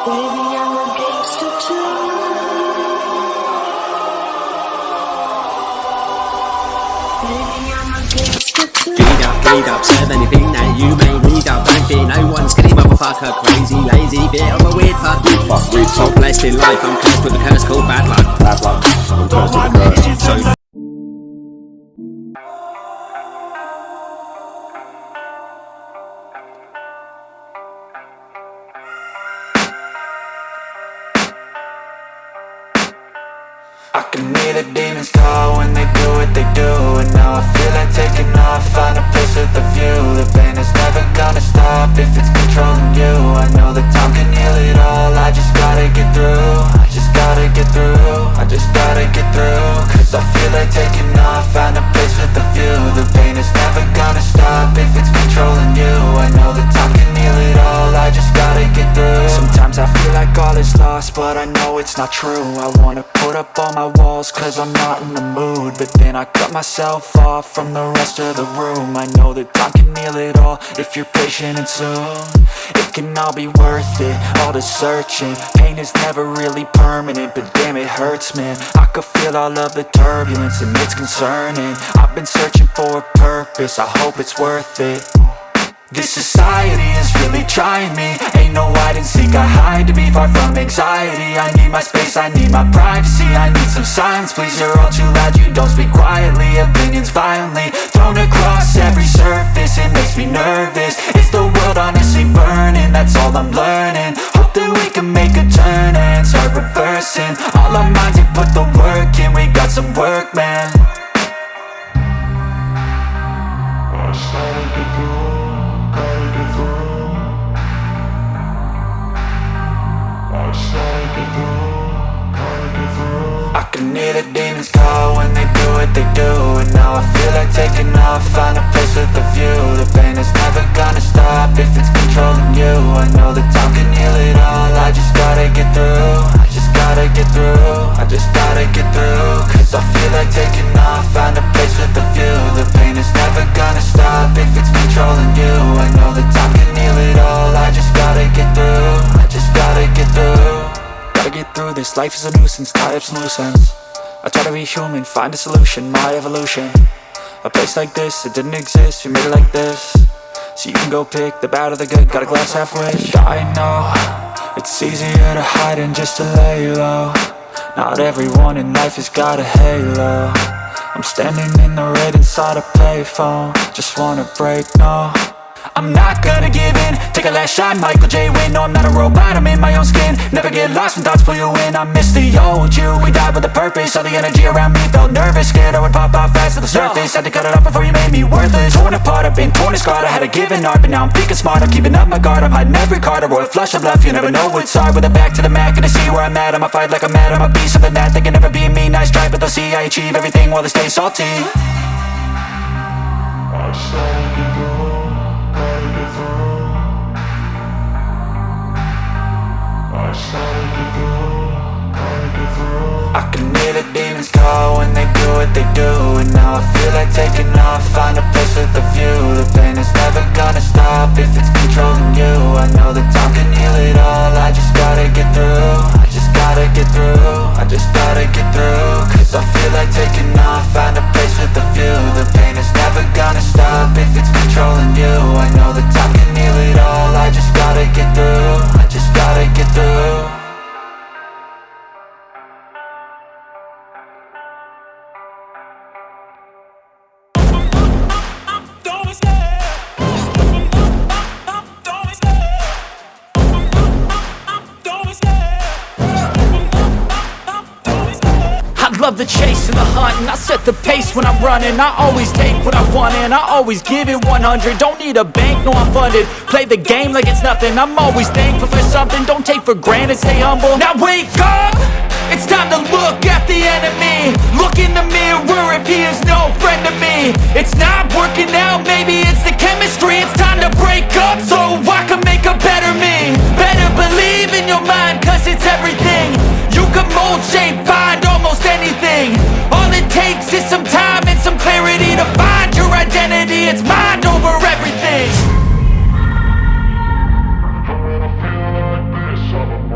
Baby, I'm a gangster too. Baby, I'm a gangster too. Feed up, serve anything that you may need up. Don't be no one skinny motherfucker, crazy, lazy, bit of a weird fuck. So blessed in life, I'm cursed with a curse called bad luck. Bad luck. I'm cursed with a curse. So I can hear the demons call when they do what they do. And now I feel like taking off, find a place with a view. The pain is never gonna stop if it's controlling you. I know that time can heal it all, I just gotta get through. I just gotta get through, I just gotta get through. Cause I feel like taking off, find a place with a view. The pain is never gonna stop if it's controlling you. I know that time can heal it all, I just gotta get through. Sometimes I feel like all is lost, but I know it's not true. I wanna put up all my walls cause I'm not in the mood, but then I cut myself off from the rest of the room. I know that time can heal it all if you're patient and soon. It can all be worth it, all the searching. Pain is never really permanent, but damn it hurts, man. I could feel all of the turbulence and it's concerning. I've been searching for a purpose, I hope it's worth it. This society is really trying me. Ain't no hide and seek, I hide to be far from anxiety. I need my space, I need my privacy. I need some silence, please, you're all too loud. You don't speak quietly, opinions violently thrown across every surface. It makes me nervous, it's the world honestly burning. That's all I'm learning, hope that we can make a turn and start reversing. All our minds, we put the work in, we got some work, man. I started to go. I can hear the demons call when they do what they do. And now I feel like taking off, find a place with a view. The pain is never gonna stop if it's controlling you. I know that time can heal it all, I just gotta get through. I just gotta get through, I just gotta get through. Cause I feel like taking off, find a place with a view. The pain is never gonna stop if it's controlling you. I know that time can heal it all, I just gotta get through. I just gotta get through. Gotta get through this, life is a nuisance, tie up some loose ends. I try to be human, find a solution, my evolution. A place like this, it didn't exist, we made it like this. So you can go pick the bad or the good, got a glass halfway. I know, it's easier to hide than just to lay low. Not everyone in life has got a halo. I'm standing in the red inside a payphone, just wanna break, no. I'm not gonna give in, take a last shot, Michael J. Win. No, I'm not a robot, I'm in my own skin. Never get lost when thoughts pull you in. I miss the old you, we died with a purpose. All the energy around me felt nervous, scared I would pop off fast to the surface. Had to cut it off before you made me worthless. Torn apart, I've been torn and scarred. I had a given art, but now I'm thinking smart. I'm keeping up my guard, I'm hiding every card. A royal flush of love, you never know what's hard. With a back to the mat, gonna see where I'm at. I'ma fight like I'm mad, I'ma be something that they can never be me. Nice try, but they'll see I achieve everything while they stay salty. I started to go, gotta get through. I started to go, gotta get through. I can hear the demons call when they do what they do. And now I feel like taking off, find a place with a view. The pain is never gonna stop if it's controlling you. I know that time can heal it all, I just gotta get through. I just gotta get through, I just gotta get through. Cause I feel like taking off, find a place with a view. The pain is never gonna stop if it's controlling you. I know that time can heal it all, I just gotta get through. I just gotta get through. I love the chase and the hunt, and I set the pace when I'm running. I always take what I want and I always give it 100. Don't need a bank, no I'm funded. Play the game like it's nothing, I'm always thankful for something. Don't take for granted, stay humble. Now wake up, it's time to look at the enemy. Look in the mirror if he is no friend to me. It's not working out, maybe it's the chemistry. It's time to break up so I can make a better me. Better believe in your mind, cause it's everything. You can mold, shape, find almost anything. All it takes is some time and some clarity to find your identity. It's mind over everything. When I feel like this, I'm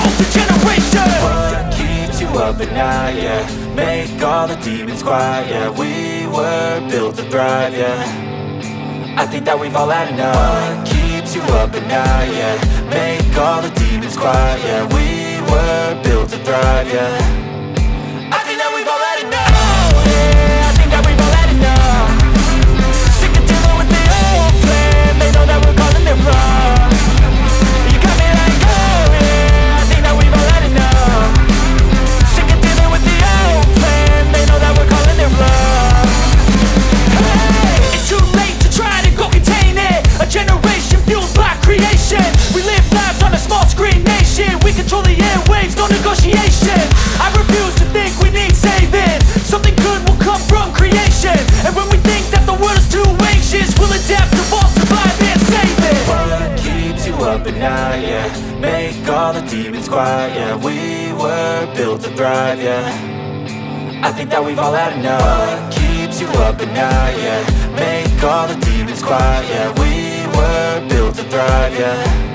older generation. What keeps you up at night, yeah? Make all the demons quiet, yeah. We were built to thrive, yeah. I think that we've all had enough. What keeps you up at night, yeah? Make all the demons quiet, yeah. We were built to thrive, yeah. I think that we've all had enough. Yeah, I think that we've all had enough. Sick of dealing with the old plan. They know that we're calling it wrong. You got me like, oh yeah, I think that we've all had enough. Sick of dealing with the old plan. They know that we're calling it wrong. Hey, It's too late to try to go contain it. A generation fueled by creation. We live lives on a small screen nation. We control the airwaves, no negotiation. I refuse to think we need saving. Something good will come from creation. And when we think that the world is too anxious, we'll adapt, evolve, survive and save it. what keeps you up at night, yeah? Make all the demons quiet, yeah. We were built to thrive, yeah. I think that we've all had enough. What keeps you up at night, yeah? Make all the demons quiet, yeah. We were built to thrive, yeah.